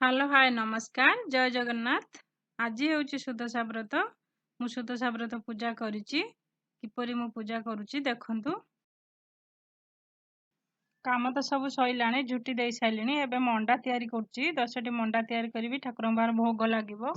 Hello hi नमस्कार जय जगन्नाथ। आज हूँ सुदशा व्रत। मु सुदशा व्रत पूजा करिछि। किपरि मु पूजा करुछि देखंतु। काम तो सब सइलाणी, झुटी दे साइलिणी। एबे मंडा तयारी करुछि। 10टी मंडा तयारी करिवि, ठाकुरଙ୍କ बाहर भोग लागिवो।